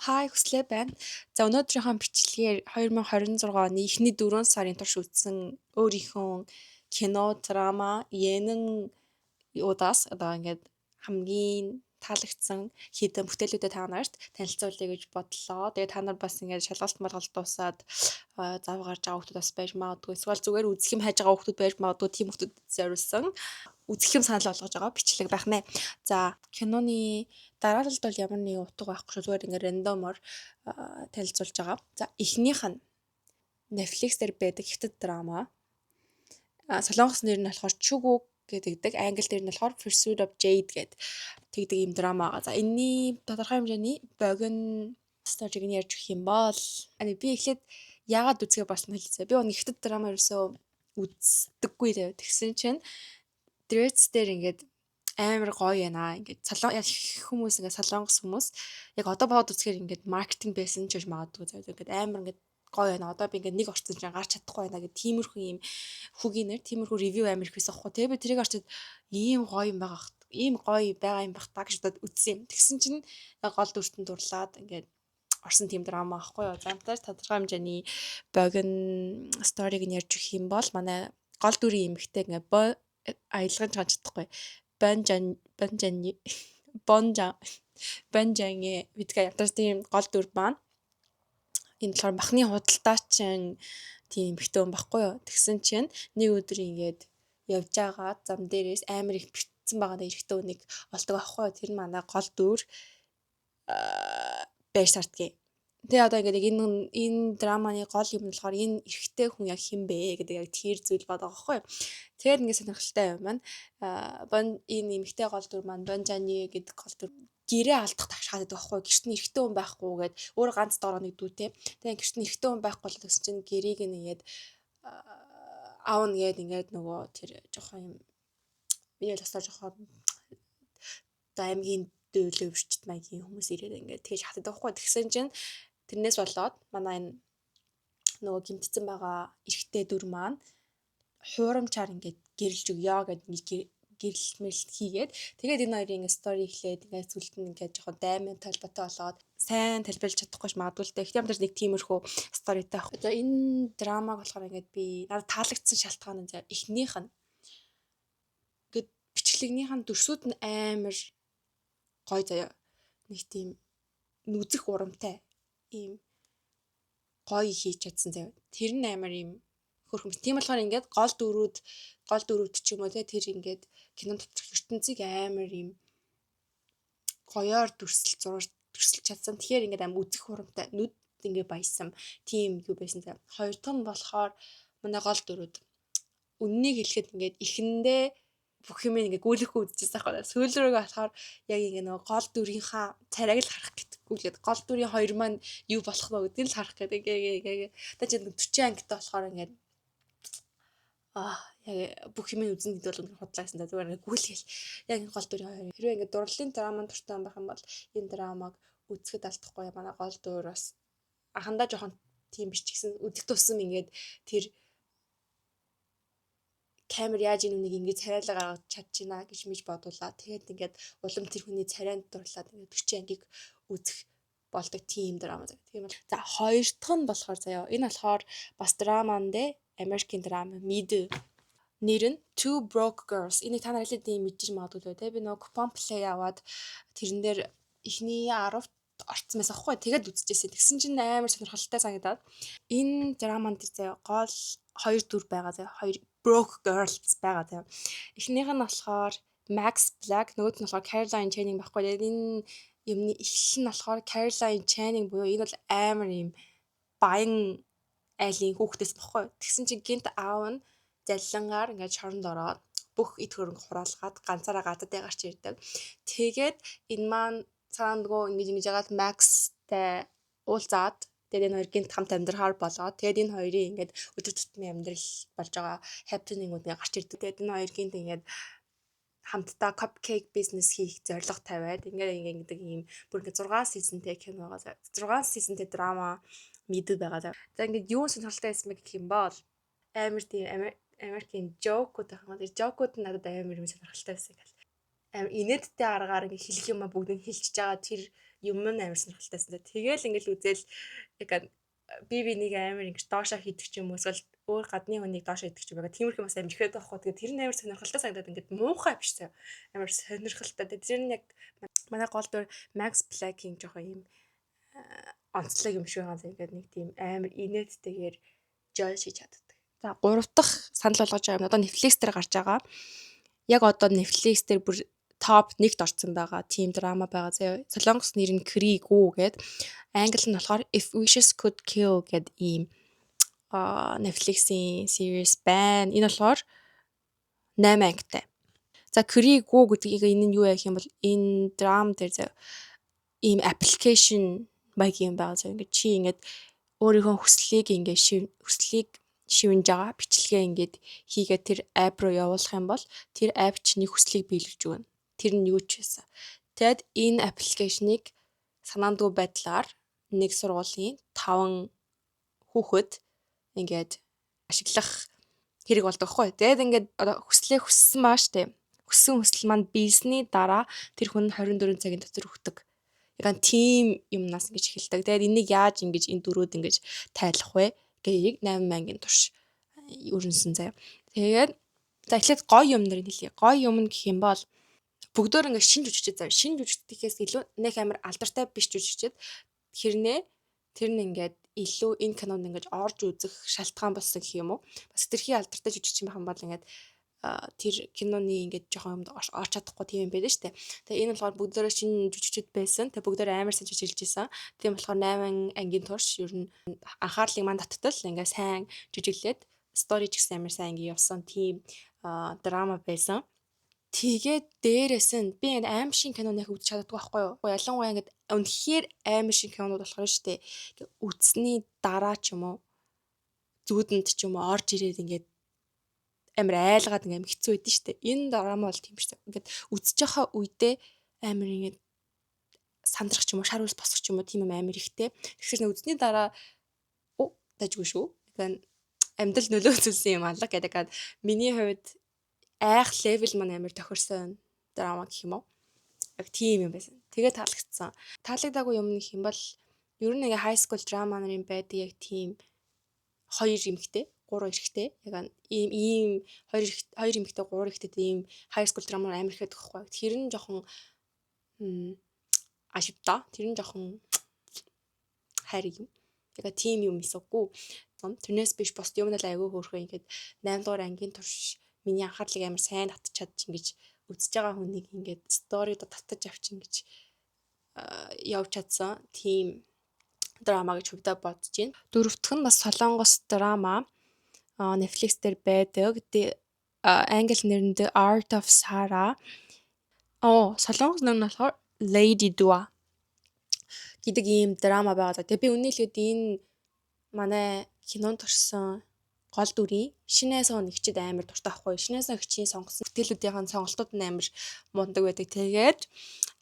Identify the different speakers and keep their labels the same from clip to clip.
Speaker 1: Хай хүслээ байна. За өнөөдрийнхөө бичлэгээр 2026 оны эхний 4 сарын турш үзсэн өөрийнхөө кино, драма, 예능 удаас одоо ингээд хамгийн таалагдсан хэдэн бүтээлүүдэд та нарт танилцуулъя гэж бодлоо. Тэгээ та нар бас ингээд шалгалт малгалт дуусаад зав гарч байгаа хүмүүс бас байж магадгүй. Эсвэл зүгээр үзэх юм хайж байгаа хүмүүс байж магадгүй. Тийм хүмүүс зориулсан үзэх юм санал болгож байгаа бичлэг байх нэ. За киноны дараалалд бол ямар нэгэн утга байхгүй шүү. Зүгээр ингээд рандомор танилцуулж байгаа. За эхнийх нь Netflix дээр байдаг хятад драма. Солонгос нэр нь болохоор Чүгү гэдэг. Англи дээр нь болохоор Pursuit of Jade гэдэг тэгдэг юм драма байгаа. За энэний тодорхой хэмжээний богино сториг нь ярьж өгөх юм бол би эхлээд яагаад үзэхээ болсон хэлцээ. Би өнө хятад драма ерөөсөө үздэггүй дээ. Тэгсэн чинь Threads дээр ингээд амар гоё байна. Ингээд хүмүүс ингээд солонгос хүмүүс яг одоо бод үзэхээр ингээд маркетинг байсан ч гэж магадгүй зав. Ингээд амар ингээд гоё байна. Одоо би ингээд нэг орцсон чинь гарч чадахгүй байна гэдэг тиймэрхүү юм хүүгийнээр тиймэрхүү ревю амар их байсан хгүй. Тэгээ би тэрийг орчод ийм гоё юм байгаа. Ийм гоё байгаа юм бах та гэж бодоод үзсэн юм. Тэгсэн чинь гол дүртэн дурлаад ингээд орсон тийм драма аахгүй юу. Замтаж тодорхой хэмжээний богино сториг нь ярьж өгөх юм бол манай гол дүрийн эмэгтэй ингээд аялгаж байгаа чадахгүй. Бонжанге бидгээ ятар тийм гол дүр маань энэ болохоор махны худалдаачин тийм эмэгтэй хүн байхгүй юу. Тэгсэн чинь нэг өдөр ингээд явж байгаа зам дээрээс амар их битсэн байгаа нэг эрэгтэй хүнийг олдог байхгүй юу. Тэр нь манай гол дүр байж сардгийн. Тэгээ одоо ингээд энэ драманы гол юм нь болохоор энэ эрэгтэй хүн яг хэн бэ гэдэг яг тэр зүйл байгаа байхгүй юу. Тэгэхээр ингээд сонирхолтой юм байна. Энэ эмэгтэй гол дүр маань Бонжани гэдэг гол дүр гэрээ алдах тагшаад байдаг байхгүй юу. Гэрт нь эрэгтэй хүн байхгүй гээд өөр ганц доороо нэг дүүтэй. Тэгээ гэрт нь эрэгтэй хүн байхгүй л гэсэн чинь гэрээг нь ингээд аавна гээд ингээд нөгөө тэр жоохон юм биеэл тасаа жоохон аймгийн дөөлөвчт маягийн хүмүүс ирээд ингээд тэгж хатдаг байхгүй. Тэгсэн чинь тэрнээс болоод манай энэ нөгөө гимтсэн байгаа эрэгтэй дүр маань хуурамчаар ингээд гэрэлж өгё гэдэг гэрэлмэл хийгээд тэгээд энэ хоёрын ингээд стори эхлээд ингээд сүлд нь ингээд жоохон даймын талбайтай болоод сайн тайлбарлаж чадахгүй ч магадгүй л дээ. Их юм дээр нэг тиймэрхүү сторитай байх. За энэ драмаг болохоор ингээд би надад таалагдсан шалтгаан нь эхнийх нь ингээд бичлэгнийх нь дүрсүүд нь амар гоё заяа. Нэг тийм нүзэх урамтай ийм гоё хийж чадсан заяа. Тэр нь амар ийм хөрхөм. Тийм болохоор ингээд гол дөрүүд ч юм уу тэр ингээд кинонд доторх ертөнцийг амар ийм гоёор дүрсэлж чадсан. Тэгэхээр ингээд амар үзэх урамтай нүд ингээд баясан тийм юу байсан заяа. Хоёр дахь нь болохоор манай гол дөрүүд үннийг хэлэхэд ингээд ихэндээ бүх юм ингээ гүйлэхгүй үзчихсэн байхгүй. Сүүл рүүгээ болохоор яг ингээ нөгөө гол дүрийнхаа царайг л харах гэдэггүй л гол дүрийн хоёр маань юу болох вэ гэдгийг л харах гэдэг ингээ одоо чи 40 ангитай болохоор ингээ яг бүх юм үзэн гэдэг бол худлаасан да зүгээр ингээ гүйлгээл яг гол дүрийн хоёр хэрвээ ингээ дурлалын драманд дуртай байх юм бол энэ драмаг үзэхэд алдахгүй манай гол дүр бас анхандаа жоохон тийм биш ч гэсэн үзэх тусам ингээ тэр камер яаж нүг ингэж царайлаа гаргаж чадчихна гэж мэж бодуулаа. Тэгээд ингээд улам тэр хүний царайнд дурлаад ингээд 40 ангийг үзэх болдог тийм драма. Тийм бол за хоёр дахь нь болохоор заяа. Энэ болохоор бас драман дээр American drama Mid нэр нь Two Broke Girls. Энийг та нарыг тийм мэдчих магадгүй те. Би нөгөө coupon play аваад тэрэн дээр эхний 10-т орцсон байсан аахгүй. Тэгээд үзчихсэн. Тэгсэн чинь амар сонирхолтой санагдаад энэ драманд заяа гол хоёр дүр байгаа заяа. Хоёр broke girls байгаа тийм. Эхнийх нь болохоор Max Black, нөгөөд нь болохоор Caroline Channing байхгүй. Тэгээд энэ юмны эхлэл нь болохоор Caroline Channing буюу энэ бол амар юм баян айлын хүүхдээс байхгүй. Тэгсэн чинь гинт аав нь заллангаар ингээд шоронд ороод бүх эд хөрөнгө хураалгаад ганцаараа гадаад гарч ирдэг. Тэгээд энэ маань цаандгөө ингэж яагаад Max-тай уулзаад тэгээд энэ хоёр гинт хамт амьдрахаар болоод тэгээд энэ хоёрын ингээд өдөр тутмын амьдрал болж байгаа happening-ууд ингээд гарч ирдэг. Тэгээд энэ хоёр гинт ингээд хамтдаа cupcake business хийх зорилго тавиад ингээд ийм бүр ингээд 6 seasonтэй кино байгаа. 6 seasonтэй драма мэдээ байгаа. За ингээд юу сонирхолтой байсан бэ гэх юм бол амар тийм American joke-ууд байх юм. Тэр joke-ууд надад амар юм сонирхолтой байсан гэл. Амар инээдтэй аргаар ингээд хэлэх юм бүгдийг хэлчихэж байгаа тэр юм нь амар сонирхолтойсэн. Тэгэл ингээл үзэл яг би нэг амар ингэж доошоо хийдэг ч юм уу эсвэл өөр гадны хүнийг доошоо хийдэг ч юм уу. Тиймэрхүү бас амар ихэд байхгүй. Тэгээд тэр нь амар сонирхолтой санагдаад ингээд муухай биш заяа. Амар сонирхолтой. Тэр нь яг манай гол дүр Max Black-ийн жоохон юм онцлог юм шиг байгаа. Ингээд нэг тийм амар инээдтэйгээр judge хийж чаддаг. За 3 дахь санал болгож байгаа юм. Одоо Netflix дээр гарч байгаа. Яг одоо Netflix дээр бүр топ 1-т орсон байгаа team драма байгаа заяа. Солонгос нэр нь Krigu гэд. Англи нь болохоор If Wishes Could Kill гэд ийм Netflix-ийн series байна. Энэ болохоор 8 ангитай. За Krigu гэдгийг энэ нь юу яах юм бол энэ драм дээр заяа ийм application баг юм байгаа заяа. Ингээд чи ингээд өөрийнхөө хүслийг шивнж байгаа бичлэгээ ингээд хийгээд тэр app руу явуулах юм бол тэр app чиний хүслийг биелүүлж өгнө. Тэр нь юу ч байсан. Тэгэд энэ аппликейшнийг санаандгүй байдлаар нэг сургуулийн 5 хүүхэд ингээд ашиглах хэрэг болдог хгүй. Тэгээд ингээд одоо хүссэн маа штэ. Хүссэн хүсэл маань биелсний дараа тэр хүн 24 цагийн дотор өгдөг. Яг тийм юмнаас ингэж эхэлдэг. Тэгээд энийг яаж ингэж энэ дөрүүд ингэж тайлах вэ гэдгийг 8 ангийн турш өрнөсөн заяа. Тэгээд за эхлээд гоё юм нэр хэлье. Гоё юм гэх юм бол бүгдөө ингэ шинж үжигчээд заяа. Шинж үжигдэхээс илүү нэг амар алдартай биш үжигчээд хэрнээ тэр нь ингээд илүү энэ кинонд ингэж орж үзэх шалтгаан болсон гэх юм уу. Бас тэрхий алдартай жүжигч юм байна бол ингээд тэр киноны ингээд жоохон юмд орч чадахгүй тийм юм байдаг шүү дээ. Тэгээ энэ болохоор бүгдөө шинэ жүжигчд байсан. Тэгээ бүгдөө амар сайн жүжиглж ирсэн. Тийм болохоор 8 ангийн турш ер нь анхаарлыг манд таттал ингээд сайн жүжиглээд стори ч гэсэн амар сайн ингээд явсан тийм драма байсан. Тэгээд дээрээс нь би ингээд аим шин кино нэх үзэж чаддаггүй байхгүй юу? Ялангуяа ингээд үнэхээр аим шин кинонууд болохоор шүү дээ. Үзсний дараа ч юм уу зүудэнд ч юм уу орж ирээд ингээд амар айлгаад ингээм хэцүү байдэн штэ. Энэ драма бол тийм штэ. Ингээд үзэж байгаа үедээ амар ингээд сандрах ч юм уу, шар үс босох ч юм уу тийм юм амар ихтэй. Тэгэхээр нэг үзсний дараа дажгүй шүү. Тэгэхээр амьдрал нөлөө үзүүлсэн юм алга гэдэг. Миний хувьд айх левел маань амар тохирсон драма гэх юм уу. Яг тийм юм байсан. Тэгээ таалагдсан. Таалагдаагүй юм гэх юм бол ер нь ингээ high school драма нарын байдаг яг тийм 2 эмэгтэй 3 эрэгтэй яг ийм 2 эмэгтэй 3 эрэгтэй ийм high school drama амар ихэд гэхгүй. Тэр нь жоохон ашигтай. Тэр нь жоохон хайр юм. Яг тийм юм эсэхгүй. Тэрнээс биш бос юм л айгүй хөөрхөө ингээд 8 дугаар ангийн турш миний анхаарлыг амар сайн татчих чадж ингэж үзэж байгаа хүнийг ингээд сторид татаж авч ингэж явж чадсан тийм драма гэж хөвдөө бодож байна. Дөрөвдөх нь бас солонгос драма Netflix дээр байдаг. Англи нэр нь The Art of Sarah. Солонгос нэр нь болохоор Lady Dua гэдэг ийм драма байгаа. Тэгээ би үнэхээр энэ манай кинонд орсон гол дүрийн шинэ сон нэгчд амар дуртай байхгүй. Шинэ сон нэгчийн сонгосон бүтээлүүдийн сонголтууд нь амар мундаг байдаг. Тэгээд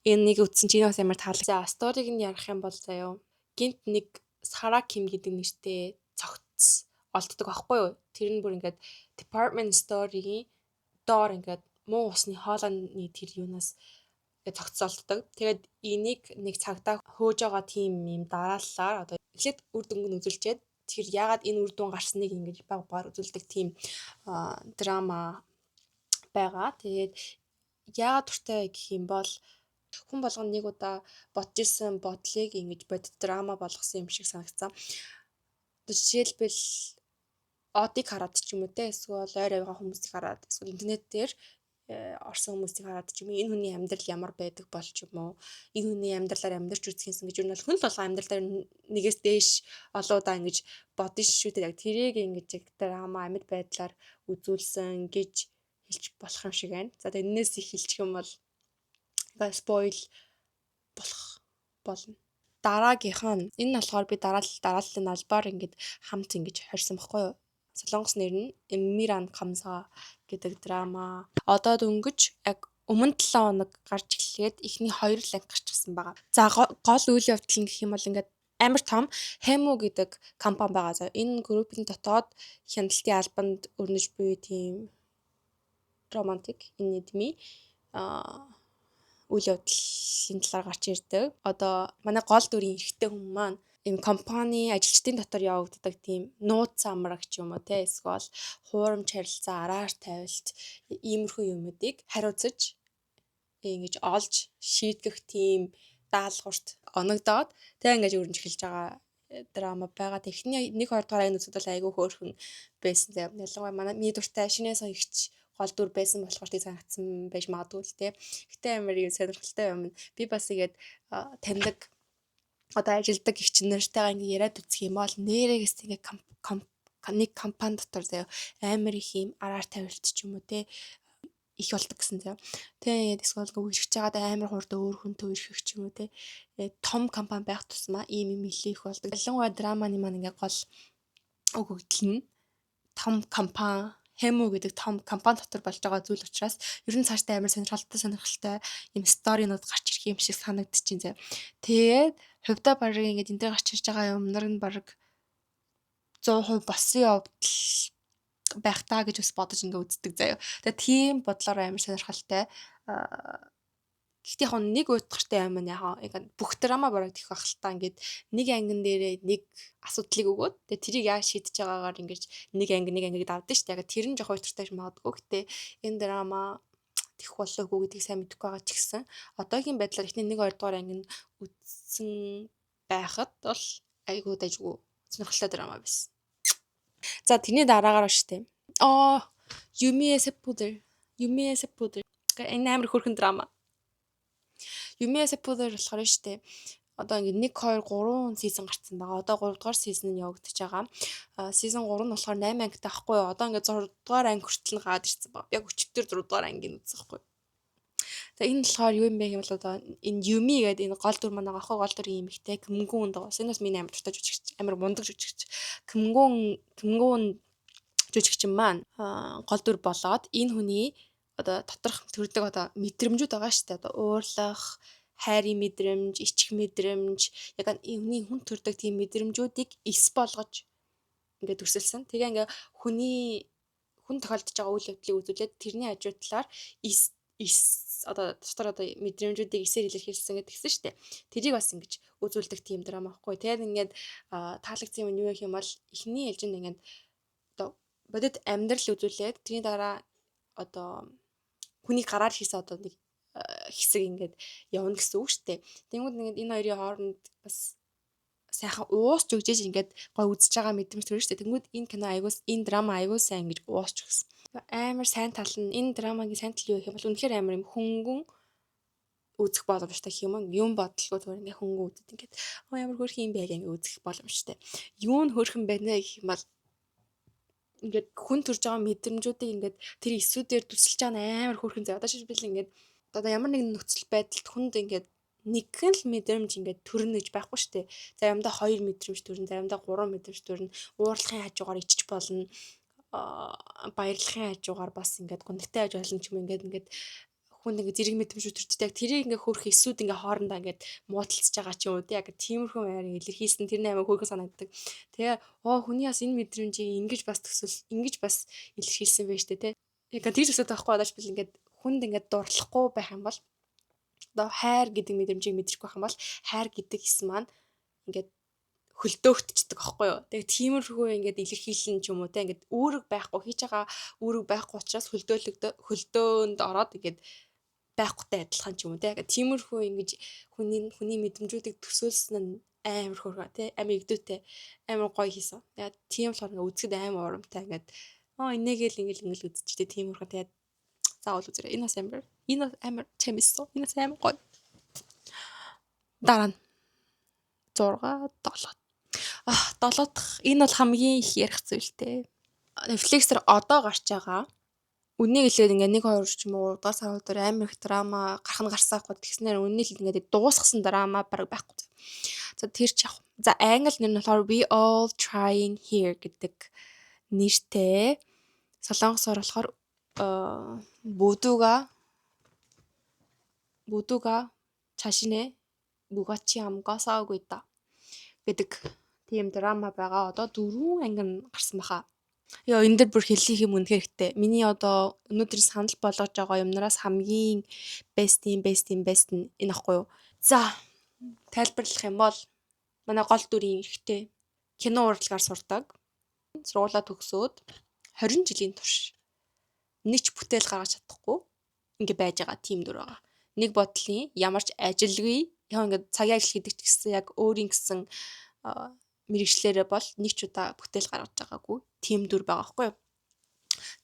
Speaker 1: энэ нэг үтсэн чинь бас амар таалагдсан. Сториг нь ярих юм бол заяа. Гинт нэг Сара Ким гэдэг нэртэй цогц олддог байхгүй юу? Тэр нь бүр ингээд department store-ийн доор ингээд муу усны хоолойны тэр юунаас цогцолддог. Тэгээд энийг нэг цагтаа хөөж байгаа тийм юм дарааллаар одоо эхлээд үр дүнг нь үзүүлчихэд тэр ягаад энэ үр дүн гарсныг ингэж баг багаар үзүүлдэг тийм драма байгаа. Тэгээд яагаад дуртай гэх юм бол хүн болгоно нэг удаа бодож исэн бодлыг ингэж бодит драма болгосон юм шиг санагцсан. Жишээлбэл одыг хараад ч юм уу те эсвэл ойр авигаа хүмүүсийг хараад эсвэл интернет дээр орсон хүмүүсийг хараад ч юм уу энэ хүний амьдрал ямар байдаг бол ч юм уу энэ хүний амьдралаар амьдарч үзэхийнсэн гэж юу нь бол хүн л болго амьдралаар нэгээс дээш олон удаа ингэж бодно шүү дээ. Яг тэрийг ингэж яг драма амьд байдлаар үзүүлсэн гэж хэлж болох юм шиг байна. За тэрнээс их хэлчих юм бол спойл болох болно. Дараагийнх нь энэ болохоор би дарааллын албаар ингэж хамт ингэж хорьсон баггүй юу? Солонгос нэр нь Эмиран Камса гэдэг драма. Одоо дөнгөж яг өмнө 7 хоног гарч эхлээд эхний 2 ланг гарчихсан байгаа. За гол үйл явдал нь гэх юм бол ингээд амар том Hemu гэдэг компани байгаа. За энэ группийн дотоод хяналтын албанд өрнөж буй тийм романтик инедми үйл явдлын талаар гарч ирдэг. Одоо манай гол дүрийн эрэгтэй хүн маань ийм компани ажилчдын дотор явагддаг тийм нууц амраг ч юм уу те эсвэл хуурамч харилцаа араар тавилт иймэрхүү юмнуудыг хариуцаж ингэж олж шийдэх тийм даалгаварт оногдоод тэг ингэж өрнж эхэлж байгаа драма байгаа. Эхний 1 2 дугаар ангид үзэхэд бол айгүй хөөрхөн байсан заяа. Ялангуяа манай миний дуртай шинэ соёгч гол дүр байсан болохоор тийм санагдсан байж магадгүй л те. Гэтэ амар юм сонирхолтой юм. Би бас игээд таньдаг одоо ажилдаг гэгч нартайгаа ингээ яриад үзэх юм бол нэрээс ингээ нэг компани дотор заяа амар их юм араар тавилт ч юм уу те их болдог гэсэн заяа. Тэгээ эсвэл үерхэж байгаад амар хурд өөр хүнтэй үерхэх ч юм уу те. Том компани байх тусмаа ийм их болдог. Ялангуяа драманы маань ингээ гол үг өгдөл нь том компани Хэмүү гэдэг том компани дотор болж байгаа зүйл учраас ер нь цаашдаа амар сонирхолтой юм сторинууд гарч ирэх юм шиг санагдчихээн заяа. Тэгээд хувьдаа баг ингээд энэ дээр гарч ирж байгаа юмнар нь баг 100% босон явдал байх таа гэж бас бодож ингээ үздэг заяа. Тэгээд тийм бодлоор амар сонирхолтой. Гэхдээ яг нэг уйтгартай юм нь яг бүх драма бараг тех байх л та ингээд нэг ангин дээрээ нэг асуудлыг өгөөд тэгээд тэрийг яаж шийдэж байгаагаар ингээд нэг ангиг давдаг шүү дээ. Яг тэр нь жоох уйтгартай магадгүй. Гэхдээ энэ драма тех болов уу гэдгийг сайн мэдэхгүй байгаа ч гэсэн одоогийн байдлаар эхний 1 2 дугаар анги нь үзсэн байхад бол айгүй дайггүй сонирхолтой драма байсан. За тэрний дараагаар штэ. Юмие Seppuder. Энэ амар хөөрхөн драма. Юмие Seppuder болохоор штэ. Одоо ингэ 1 2 3 сизон гарцсан байгаа. Одоо 3 дугаар сизон нь явагдаж байгаа. Сизон 3 нь болохоор 8 ангитай ахгүй юу? Одоо ингэ 6 дугаар анги хүртэл нь гаад ирсэн байгаа. Яг өчтөр 6 дугаар ангийн үзсэн хгүй. За энэ болохоор юу юм бэ гэвэл одоо энэ Юми гэдэг энэ гол дүр маань байгаа ахгүй гол дүрийн эмэгтэй Кэмгүүн даа. Энэ бас миний амар дуртай жүжигч, амар мундаг жүжигч. Кэмгүүн жүжигч маань гол дүр болоод энэ хүний одоо доторх төрдөг одоо мэдрэмжүүд байгаа шүү дээ. Одоо уурлах, хайрын мэдрэмж, ичих мэдрэмж, яг энэ хүн төрдөг тийм мэдрэмжүүдийг эс болгож ингээд төрсөлсөн. Тэгээ ингээ хүн тохиолдож байгаа үйл явдлыг үзүүлээд тэрний хажуудлаар одоо дотор одоо мэдрэмжүүдийг эсээр илэрхийлсэн гэдгийгсэн шүү дээ. Тэрийг бас ингэж үзүүлдэг тийм драма байхгүй. Тэгээд ингээд таалагдсан юм юу гэх юм бол эхний ээлжинд ингээд одоо бодит амьдрал үзүүлээд тэрний дараа одоо хүний гараар хийсэн одоо нэг хэсэг ингээд явна гэсэн үг шүү дээ. Тэнгүүд ингээд энэ хоёрын хооронд бас сайхан уусч өгчээж ингээд гой үзэж байгаа мэдрэмж төрнө шүү дээ. Тэнгүүд энэ драма аягүй сайн ингэж уусч өгсөн. Амар сайн тал нь энэ драмагийн сайн тал юу гэх юм бол үнэхээр амар юм хөнгөн үзэх боломжтой юм бодлого зүгээр ингээ хөнгөн үзэд ингээд ямар хөөрхөн юм бэ гэнгээ үзэх боломжтой. Юу нь хөөрхөн байна гэх юм бол ингээд хүн төрж байгаа мэдрэмжүүдийг ингээд тэр эсүүдээр төсөлж байгаа амар хөөрхөн зав. Одоо шийдвэл ингээд одоо ямар нэгэн нөхцөл байдалд хүнд ингээд нэгэн л мэдрэмж ингээд төрнө гэж байхгүй шүү дээ. Заримдаа 2 мэдрэмж төрнө, заримдаа 3 мэдрэмж төрнө. Уурлахын хажуугаар ичж болно. Баярлахын хажуугаар бас ингээд гундагтай хаж болно ч юм ингээд хүн ингээд зэрэг мэдрэмжүүд төрчтэй. Яг тэрийг ингээд хөөрх эсүүд ингээд хоорондоо ингээд муудалцж байгаа ч юм уу тий. Яг тиймэрхүү байр илэрхийлсэн тэрний амиг хөөрхөн санагддаг. Тэгээ хүний бас энэ мэдрэмжийг ингэж бас илэрхийлсэн байж тээ тий. Яг тэр төсөөд байхгүй бодож бил ингээд хүнд ингээд дурлахгүй байх юм бол одоо хайр гэдэг мэдрэмжийг мэдрэхгүй байх юм бол хайр гэдэг хэс маань ингээд хөлдөөгдчихдөг аахгүй юу. Тэгээ тиймэрхүү ингээд илэрхийлэн ч юм уу те ингээд үүрэг байхгүй хийж байгаа үүрэг байхгүй учраас хөлдөөнд ороод ингээд байхгүйтэй адилхан ч юм уу те. Тэгээд тиймэрхүү ингэж хүний мэдрэмжүүдийг төсөөлсөн нь амар хөөрхөн те амар игдүүтэй амар гоё хийсэн. Тэгээд тийм болохоор ингээд үзэхэд амар урамтай ингээд энийгэл ингээл үзчихтэй тиймэрхүү тэгээд заавал үзээрэй. Энэ бас амар чамиссан. Энэ бас амар гоё. Дараа нь 6 7 7 дахь энэ бол хамгийн их ярих зүйлтэй. Netflix-ээр одоо гарч байгаа. Үнийг хэлээд ингээ 1 2 ч юм уу удаа сар өдөр амар их драма гарсан ахгүй тэгснээр үнийг хэл ингээ дуусгасан драма баг байхгүй. За тэр ч яг. За англи нэр нь болохоор We All Trying Here гэдэг нэртэй. Солонгосоор болохоор Будуга чашинэ Бугачи амгасаагүй да гэдэг тийм драма байгаа. Одоо 4 анги гарсан баха. Ёо энэ дээр бүр хэллих юм үнэхээр хэрэгтэй. Миний одоо өнөөдөр санал болгож байгаа юмнараас хамгийн best нь энэ ахгүй юу? За тайлбарлах юм бол манай гол дүрийн эрэгтэй кино урлагаар сурдаг. Сургуулаа төгсөөд 20 жилийн турш нэг ч бүтээл гаргаж чадахгүй ингээ байж байгаа тийм дүр байгаа. Нэг бодлын ямар ч ажилгүй яг ингээд цагийн ажил гэдэг ч гэсэн яг өөрийн гэсэн мэрэгчлэрээ бол нэг ч удаа бүтээл гаргаж байгаагүй тийм дүр байгаа байхгүй юу.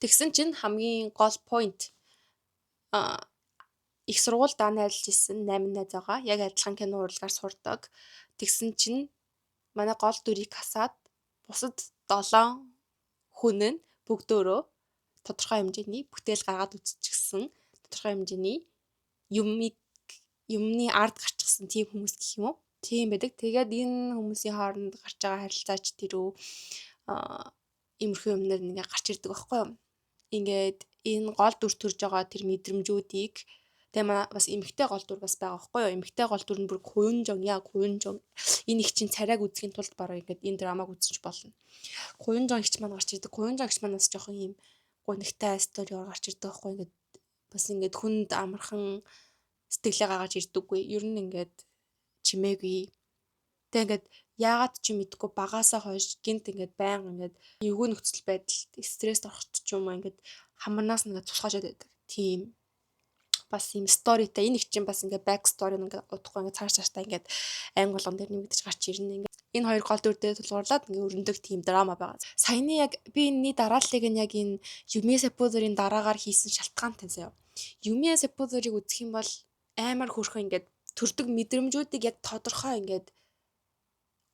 Speaker 1: Тэгсэн чинь хамгийн гол point их сургуульдаа найзлж исэн 8 найз байгаа. Яг адилхан кино урлагаар сурдаг. Тэгсэн чинь манай гол дүрийг хасаад бусад 7 хүн нь бүгдөө тодорхой хэмжээний бүтээл гаргаад үзчихсэн. Тодорхой хэмжээний юмны ард гарчихсан тийм хүмүүс гэх юм уу? Тийм байдаг. Тэгээд энэ хүмүүсийн хооронд гарч байгаа харилцаач тэрөө иймэрхүү юмнаар ингээ гарч ирдэг байхгүй юу? Ингээд энэ гол дүр төрж байгаа тэр мэдрэмжүүдийг тэгээ манай бас эмэгтэй гол дүр бас байгаа байхгүй юу? Эмэгтэй гол дүр нь бүр хуйнжон энэ их чинь царайг үзэхийн тулд бараг ингээд энэ драмаг үзэж болно. Хуйнжон ихч маань гарч ирдэг. Хуйнжон ихч маань бас жоохон ийм гунигтай сториор гарч ирдэг байхгүй ингээд бас ингээд хүнд амархан сэтгэлээ гаргаж ирдэггүй. Ер нь ингээд чимээгүй. Тэг ингээд яагаад ч мэдгүй багаасаа хойш гинт ингээд байнга ингээд эвгүй нөхцөл байдалд стресст орохт ч юм уу ингээд хамарнаас ингээд тусгаажаад байдаг. Тийм бас юм сторитай энэ их чинь бас ингээд back story ингээд удахгүй ингээд цаашаа ингээд анги болгон дээр нэмэгдэж гарч ирнэ ингээд энэ хоёр гол дүр дээр тулгуурлаад ингээд өрнөдөг тийм драма байгаа. Саяны яг би энэний дарааллыг нь яг энэ Юми Саппозерийн дараагаар хийсэн шалтгаантай заяа. Юми Саппозерийг үзэх юм бол амар хөрхөн ингээд төрдөг мэдрэмжүүдийг яг тодорхой ингээд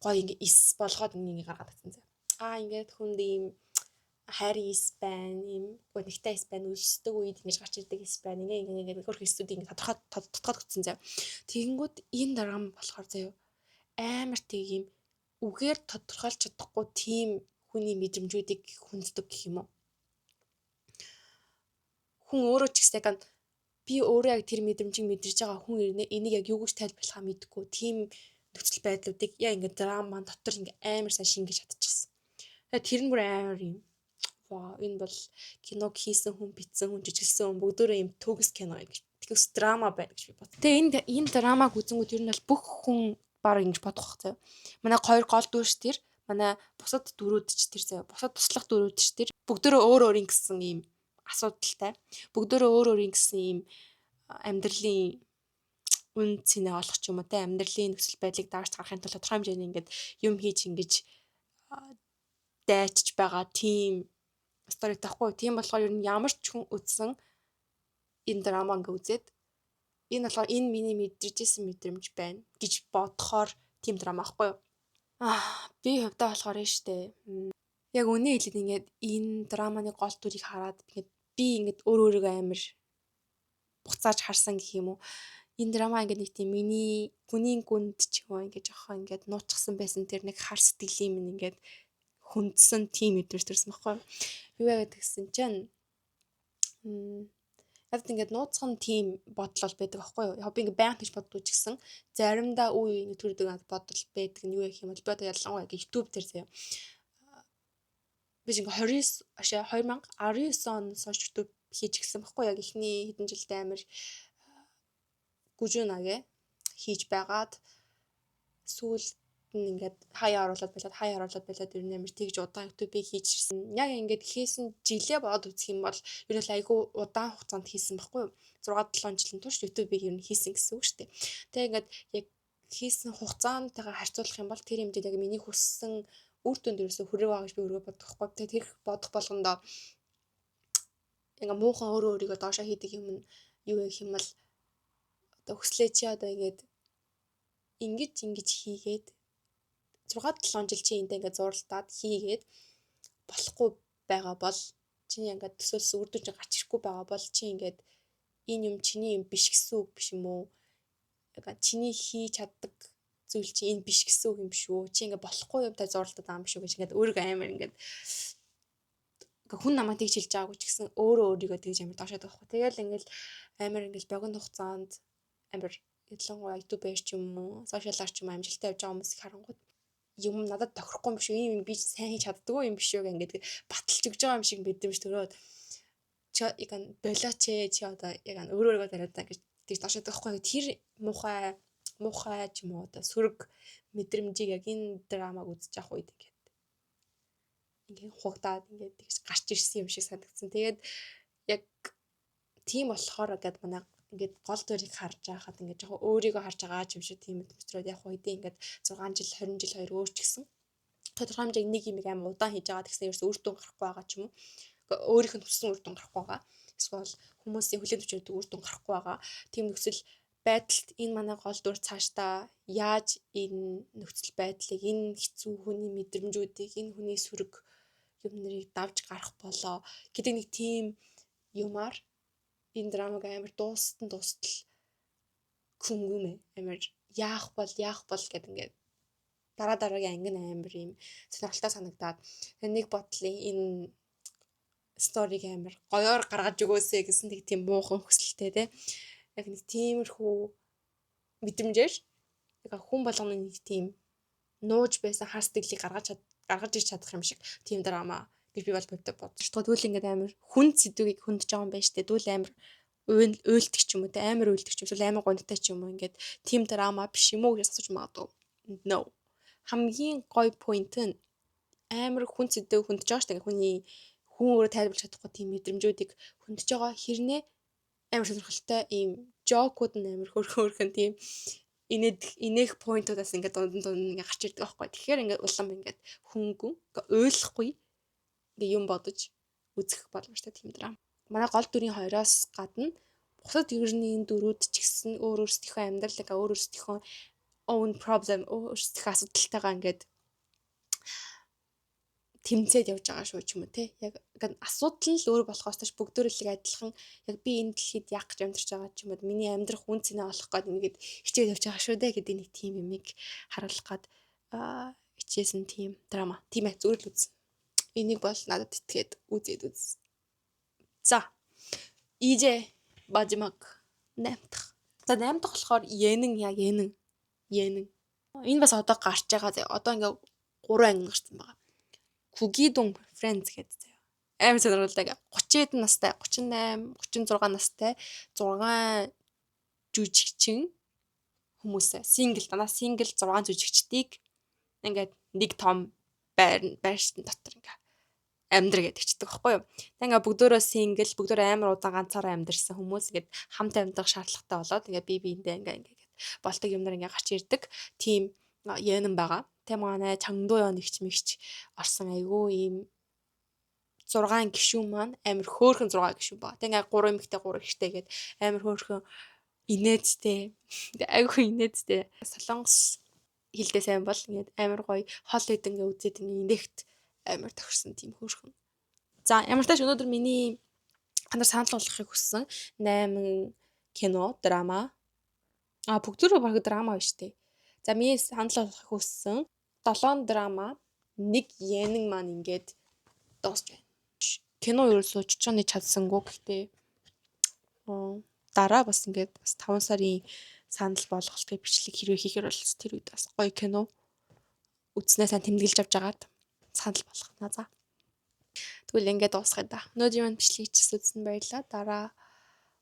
Speaker 1: гоё ингээд ис болгоод нэг гаргаад ирсэн заяа. Ингээд хүнд ийм хайрын ис байна, ийм гонигтай ис байна, үлсдэг үед ингэж гарч ирдэг ис байна. Ингээд хөрх исүүд ингээд тодорхой тодтогдоод өгсөн заяа. Тэгэнгүүт энэ драма болохоор заяа амар тэг ийм үгээр тодорхойлж чадахгүй тийм хүний мэдрэмжүүдийг хүнддэг гэх юм уу. Хүн өөрөө ч гэсэн яг би өөрөө яг тэр мэдрэмжийг мэдэрч байгаа хүн энийг яг юу гэж тайлбарлахаа мэдэхгүй тийм нөхцөл байдлуудыг яа ингээд драма дотор ингээд амар сайн шингэж чадчихсан. Тэгээд тэр нь бүр амар юм. Вау, энэ бол киног хийсэн хүн, бичсэн хүн, жүжиглсэн хүн бүгдөө юм төгс кино гэж. Тэгээс драма байна гэж би бод. Тэгээ энэ драмаг үзэнгүүт ер нь бол бүх хүн баг ингэж бодох байх заяа. Манай хоёр гол дүрч тэр, манай бусад дүрүүд ч тэр заяа. Бусад туслах дүрүүд ч тэр бүгдөө өөр ингэсэн юм асуудалтай. Бүгдөө өөр ингэсэн юм амьдралын үн цэнэ олох ч юм уу те амьдралын нөхцөл байдлыг даарч гарахын тулд тодорхой хэмжээний ингээд юм хийж ингэж дайчж байгаа тийм стори таахгүй. Тийм болохоор ер нь ямар ч хүн үзсэн энэ драма ингээ үзээд энэ болохоор энэ миний мэдэрчсэн мэдрэмж байна гэж бодохоор тийм драма ахгүй юу? Би хувьдаа болохоор нь штэ. Яг үнэ хэлээд ингээд энэ драманы гол дүрийг хараад ингээд би ингээд өөрийгөө амар буцааж харсан гэх юм уу. Энэ драма ингээд нэг тийм миний гүнийн гүнд ч юм уу ингээд жоохон ингээд нуучсан байсан тэр нэг хар сэтгэлийн минь ингээд хүндсэн тийм мэдрэмж төрсөн байхгүй юу. Юу яагаад гэсэн чинь яг ингээд нууцхан тийм бодол байдаг байхгүй юу. Яг би ингээд баян гэж боддог ч гэсэн заримдаа үе ингээд төрдөг бодол байдаг нь юу гэх юм бол би одоо ялангуяа YouTube дээр заяа. Би ингээд 2019 оноос хойш YouTube хийж гисэн байхгүй яг ихний хэдэн жилд амар гүжүүнагээ хийж байгаад сүүлд нь ингээд хаяа оруулаад байлаад ер нь амар тэгж удаан YouTube-ийг хийж ирсэн. Яг ингээд хийсэн жилээ бод үзэх юм бол ер нь айгүй удаан хугацаанд хийсэн байхгүй юу? 6-7 жилийн турш YouTube-ийг ер нь хийсэн гэсэн үг шүү дээ. Тэгээ ингээд яг хийсэн хугацаантайгаар харьцуулах юм бол тэр хэмжээд яг миний хүссэн үр дүнд ерөөсө хүрээ байгаа гэж би өөрөө бодохгүй. Тэгээ тэр бодох болгондоо ингээ муухан өөрийгөө доошоо хийдэг юм нь юу гэх юм бол одоо хүслээ чи одоо ингээд ингэж хийгээд 6-7 жил чи энтэй ингээд зурлаад хийгээд болохгүй байгаа бол чиний ингээд төсөөлсөн үр дүн гарч ирэхгүй байгаа бол чи ингээд энэ юм чиний юм биш гэсэн үг биш юм уу? Яг чиний хийж чаддаг зүйл чи энэ биш гэсэн үг юм шүү. Чи ингээд болохгүй юмтай зурлаад байгаа юм шүү гэж ингээд өөрийгөө амар ингээд хүн намайг тэгж хэлж байгаагүй ч гэсэн өөрийгөө тэгж амар доошоод байхгүй. Тэгэл ингээл амар ингээл богино хугацаанд амар ялангуяа YouTube-ээр ч юм уу, сошиалар ч юм амжилттай явж байгаа хүмүүс их харангууд юм надад тохирохгүй юм биш үү? Ийм би сайн хийж чаддаггүй юм биш үү гэнгээд баталж өгж байгаа юм шиг мэдрэмж төрөөд чи яг болооч чи одоо яг өөрөөгөө тариад гэж тийж дошоод байхгүй. Тэр муухай ч юм уу одоо сөрөг мэдрэмжийг яг энэ драмаг үзэж авах үед ингээд хугадаад ингээд тэгж гарч ирсэн юм шиг санагдсан. Тэгээд яг тийм болохоор ингээд манай ингээд гол дүрийг харж байхад ингээд жоохон өөрийгөө харж байгаа юм шиг тийм мэдрээд яг үедээ ингээд 6 жил 20 жил хоёр өөрчлөсөн. Тодорхой хэмжээний нэг юм амар удаан хийж байгаа гэсэн ерөөс үр дүн гарахгүй байгаа ч юм уу. Өөрийнх нь хүссэн үр дүн гарахгүй байгаа. Эсвэл хүмүүсийн хүлээн зөвшөөрдөг үр дүн гарахгүй байгаа. Тийм нөхцөл байдалд энэ манай гол дүр цаашдаа яаж энэ нөхцөл байдлыг энэ хэцүү хүний мэдрэмжүүдийг энэ хүний сөрөг юмныг давж гарах болоо гэдэг нэг тийм юмар энэ драмаг амар дуустал хөнгөмэ амар яах бол гэдэг ингээд дараагийн ангин амар юм сонирхолтой санагдаад нэг бодлын энэ сториг амар гоёор гаргаж өгөөсэй гэсэн нэг тийм муухан хүсэлтэй те яг нэг тиймэрхүү мэдрэмжээр яг хүн болгоны нэг тийм нууж байсан хар сэтгэлийг гаргаж ирч чадах юм шиг тийм драма гэж би бол бодож байгаа. Тэгвэл ингээд амар хүн сэдвийг хөндөж байгаа юм байна штэ. Тэгвэл амар уйлдаг ч юм уу те амар уйлдаг ч эсвэл амар гонтой ч юм уу ингээд тийм драма биш юм уу гэж асууж магадгүй. No. Хамгийн гоё point нь амар хүн сэдв хөндөж байгаа штэ. Хүн өөрөө тайлбарлаж чадахгүй тийм мэдрэмжүүдийг хөндөж байгаа хэрнээ амар сонирхолтой ийм жокууд нь амар хөөрхөн тийм инээх поинтуудаас ингээд дунд ингээд гарч ирдэг байхгүй. Тэгэхээр ингээд улам ингээд хөнгөн ойлгохгүй ингээд юм бодож үзэх боломжтой тийм драм. Манай гол дүрийн хоёроос гадна бусад ерний дөрүүд ч гэсэн өөрсдийнхөө амьдралаа өөрсдийнхөө own problem өөрсдийнхөө асуудалтайгаа ингээд тэмцээд явж байгаа шүү ч юм уу те. Яг асуудал нь л өөр болохоос тааш бүгдөө адилхан яг би энэ дэлхийд яах гэж амьдарч байгаа ч юм уу миний амьдрах үн цэнэ олох гээд ингээд хичээд явж байгаа шүү дээ гэдэг нэг тийм юмыг харуулах гээд хичээсэн тийм драма. Тийм ээ зүгээр л үз. Энийг бол надад итгээд үзээд үз. За. EJ Бажимаг 8 дахь. За 8 дахь болохоор Янэн. Энэ бас одоо гарч байгаа. Одоо ингээ 3 анги гарсан байгаа. Күгидун Friends гэдэг заяа. Амар сонирхолтой. 30 хэдэн настай, 38, 36 настай 6 жүжигчин хүмүүсээ дана сингл 6 жүжигчдийг ингээд нэг том байршин дотор ингээ амьдр гэдэгчдэг байхгүй юу. Тэг ингээ бүгдөө сингл, бүгдөө амар удаан ганцаараа амьдэрсэн хүмүүс ингээд хамт амьдрах шаардлагатай болоод ингээ биендээ ингээ болтог юмнаар ингээ гарч ирдэг. Тим Янэн байгаа. Тэ манай Чангдуяа нэгч орсон айгүй ийм 6 гишүүн маань амар хөөрхөн 6 гишүүн ба. Тэг ингээ 3 эмэгтэй 3 эрэгтэй гээд амар хөөрхөн инээдтэй. Айгүй инээдтэй. Солонгос хэлдээ сайн бол ингээ амар гоё хол хэд ингээ үзээд ингээ инэхт амар тохирсон тийм хөөрхөн. За ямар тааш өнөөдөр миний хандар санал болгохыг хүссэн 8 кино, драма. Бүгдөө баг драма байна шүү дээ. За миний санал болгохыг хүссэн 7 драма, 1 Янэн маань ингээд дуусч байна. Кино ерөөсөө чичооны чадсангүй гэхдээ дараа бас ингээд бас 5 сарын санал болгохыг бичлэг хэрвээ хийхэр бол тэр үед бас гоё кино үзснээ сайн тэмдэглэж авч агаад санал болгоно за. Тэгвэл ингээд дуусгая да. Өнөөдрийн бичлэгийг үзсэн баярлалаа. Дараа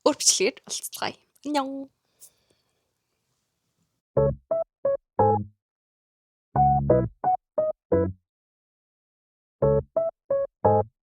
Speaker 1: өөр бичлэгээр уулзцгаая. Аньян.